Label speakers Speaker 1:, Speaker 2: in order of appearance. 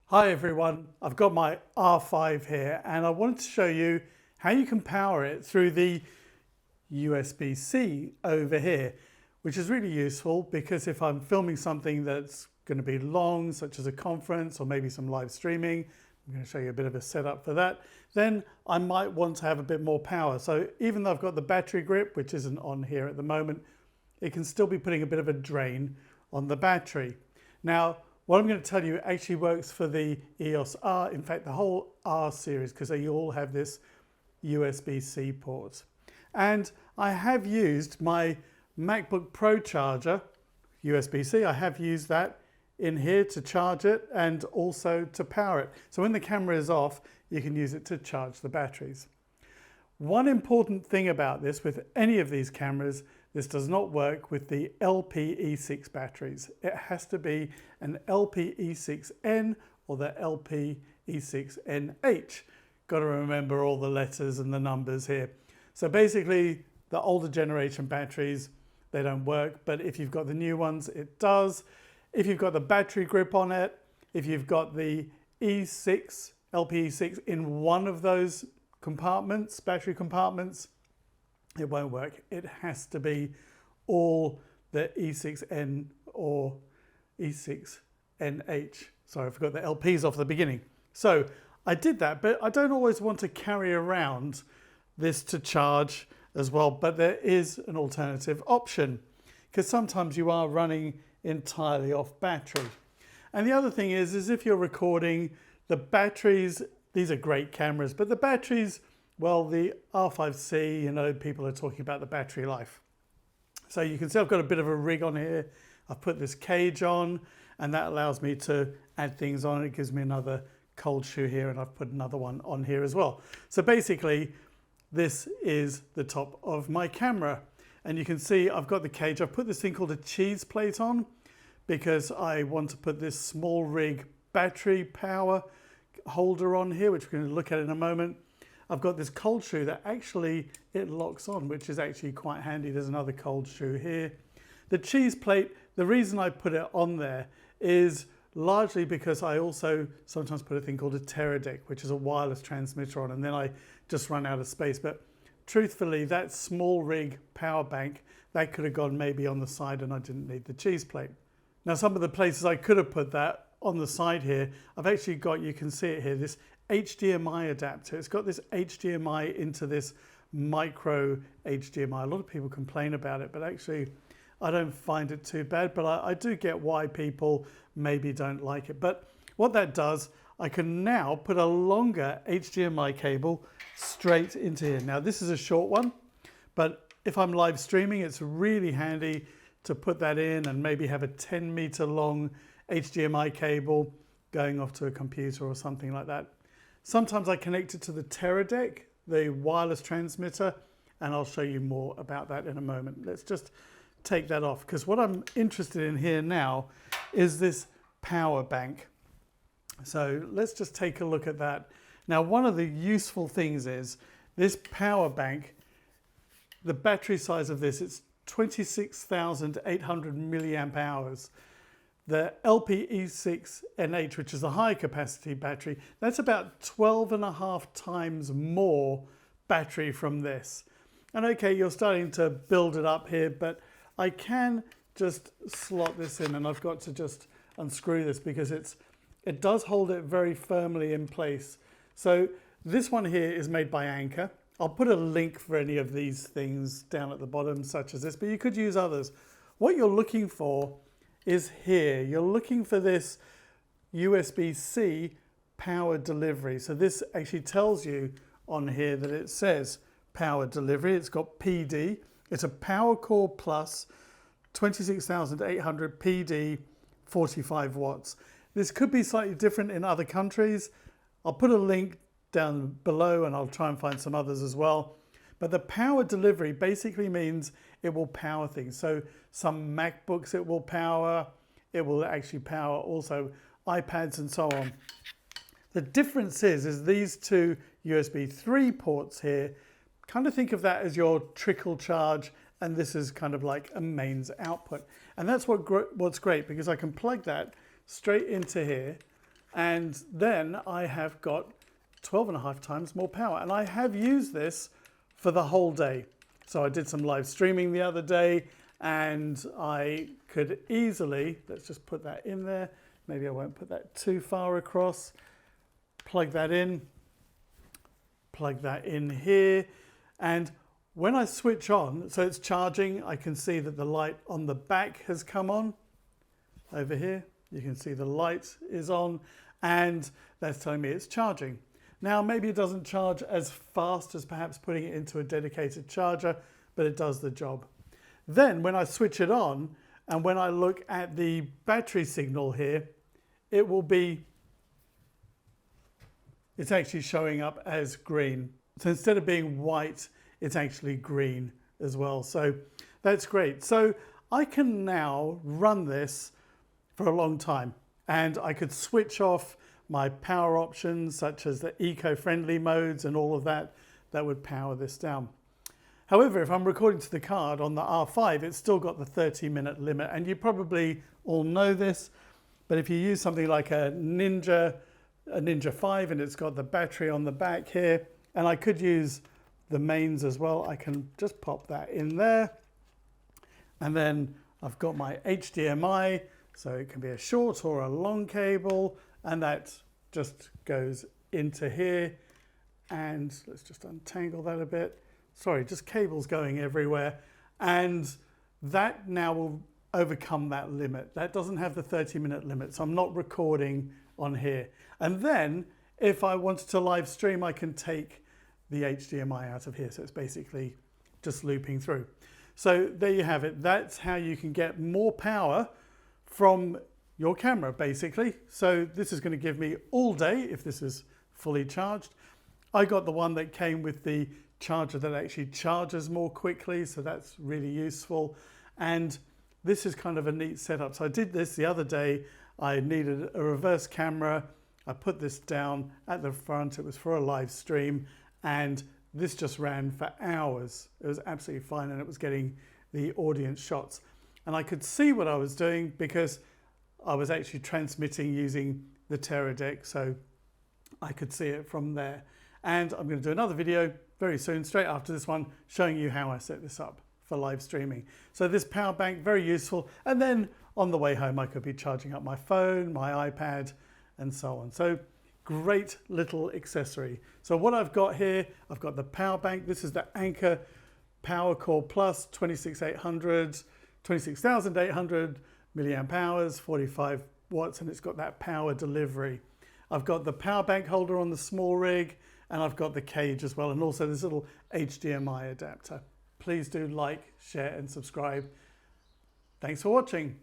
Speaker 1: Hi everyone, I've got my R5 here and I wanted to show you how you can power it through the USB-C over here, which is really useful because if I'm filming something that's going to be long, such as a conference or maybe some live streaming, I'm going to show you a bit of a setup for that, then I might want to have a bit more power. So even though I've got the battery grip, which isn't on here at the moment, it can still be putting a bit of a drain on the battery. Now, what I'm going to tell you actually works for the EOS R, in fact the whole R series, because they all have this USB-C port. And I have used my MacBook Pro charger, USB-C, I have used that in here to charge it and also to power it. So when the camera is off, you can use it to charge the batteries. One important thing about this with any of these cameras, this does not work with the LPE6 batteries. It has to be an LPE6N or the LPE6NH. Got to remember all the letters and the numbers here. So basically the older generation batteries, they don't work, but if you've got the new ones, it does. If you've got the battery grip on it, if you've got the E6, LPE6 in one of those compartments, battery compartments, it won't work. It has to be all the E6N or E6NH. Sorry, I forgot the LPs off the beginning. So I did that, but I don't always want to carry around this to charge as well, but there is an alternative option because sometimes you are running entirely off battery. And the other thing is if you're recording, the batteries, these are great cameras, but the batteries, well, the R5 C, you know, people are talking about the battery life. So you can see I've got a bit of a rig on here. I've put this cage on and that allows me to add things on. It gives me another cold shoe here and I've put another one on here as well. So basically this is the top of my camera and you can see I've got the cage. I've put this thing called a cheese plate on because I want to put this small rig battery power holder on here, which we're going to look at in a moment. I've got this cold shoe that actually it locks on, which is actually quite handy. There's another cold shoe here. The cheese plate, the reason I put it on there is largely because I also sometimes put a thing called a Teradek, which is a wireless transmitter on, and then I just run out of space. But truthfully, that small rig power bank, that could have gone maybe on the side and I didn't need the cheese plate. Now, some of the places I could have put that on the side here, I've actually got, you can see it here, this HDMI adapter. It's got this HDMI into this micro HDMI. A lot of people complain about it, but actually I don't find it too bad, but I do get why people maybe don't like it. But what that does, I can now put a longer HDMI cable straight into here. Now this is a short one, but if I'm live streaming, it's really handy to put that in and maybe have a 10-meter long HDMI cable going off to a computer or something like that. Sometimes I connect it to the Teradek, the wireless transmitter, and I'll show you more about that in a moment. Let's just take that off because what I'm interested in here now is this power bank. So let's just take a look at that. Now, one of the useful things is this power bank, the battery size of this, it's 26,800 milliamp hours. The LPE6NH, which is a high capacity battery, that's about 12.5 times more battery from this. And okay, you're starting to build it up here, but I can just slot this in and I've got to just unscrew this because it does hold it very firmly in place. So this one here is made by Anker. I'll put a link for any of these things down at the bottom, such as this, but you could use others. What you're looking for is here. You're looking for this USB-C power delivery. So this actually tells you on here that it says power delivery. It's got PD. It's a Power Core Plus 26,800 PD, 45 watts. This could be slightly different in other countries. I'll put a link down below and I'll try and find some others as well. But the power delivery basically means it will power things. So some MacBooks it will power. It will actually power also iPads and so on. The difference is these two USB 3 ports here, kind of think of that as your trickle charge, and this is kind of like a mains output. And that's what's great because I can plug that straight into here And then I have got 12.5 times more power. And I have used this for the whole day. So I did some live streaming the other day, and I could easily, let's just put that in there. Maybe I won't put that too far across. Plug that in here. And when I switch on, so it's charging, I can see that the light on the back has come on. Over here, you can see the light is on, and that's telling me it's charging. Now, maybe it doesn't charge as fast as perhaps putting it into a dedicated charger, but it does the job. Then when I switch it on, and when I look at the battery signal here, it's actually showing up as green. So instead of being white, it's actually green as well. So that's great. So I can now run this for a long time, and I could switch off my power options such as the eco-friendly modes and all of that would power this down. However, if I'm recording to the card on the R5, it's still got the 30-minute limit, and you probably all know this, but if you use something like a Ninja 5 and it's got the battery on the back here, and I could use the mains as well, I can just pop that in there, and then I've got my HDMI, so it can be a short or a long cable, and that just goes into here. And let's just untangle that a bit. Sorry, just cables going everywhere. And that now will overcome that limit. That doesn't have the 30-minute limit, so I'm not recording on here. And then if I wanted to live stream, I can take the HDMI out of here. So it's basically just looping through. So there you have it. That's how you can get more power from your camera, basically. So this is going to give me all day if this is fully charged. I got the one that came with the charger that actually charges more quickly, so that's really useful. And this is kind of a neat setup. So I did this the other day. I needed a reverse camera. I put this down at the front. It was for a live stream, and this just ran for hours. It was absolutely fine, and it was getting the audience shots. And I could see what I was doing because I was actually transmitting using the Teradek, so I could see it from there. And I'm going to do another video very soon, straight after this one, showing you how I set this up for live streaming. So this power bank, very useful. And then on the way home, I could be charging up my phone, my iPad, and so on. So great little accessory. So what I've got here, I've got the power bank. This is the Anker Power Core Plus 26,800 milliamp hours, 45 watts, and it's got that power delivery. I've got the power bank holder on the small rig, and I've got the cage as well, and also this little HDMI adapter. Please do like, share, and subscribe. Thanks for watching.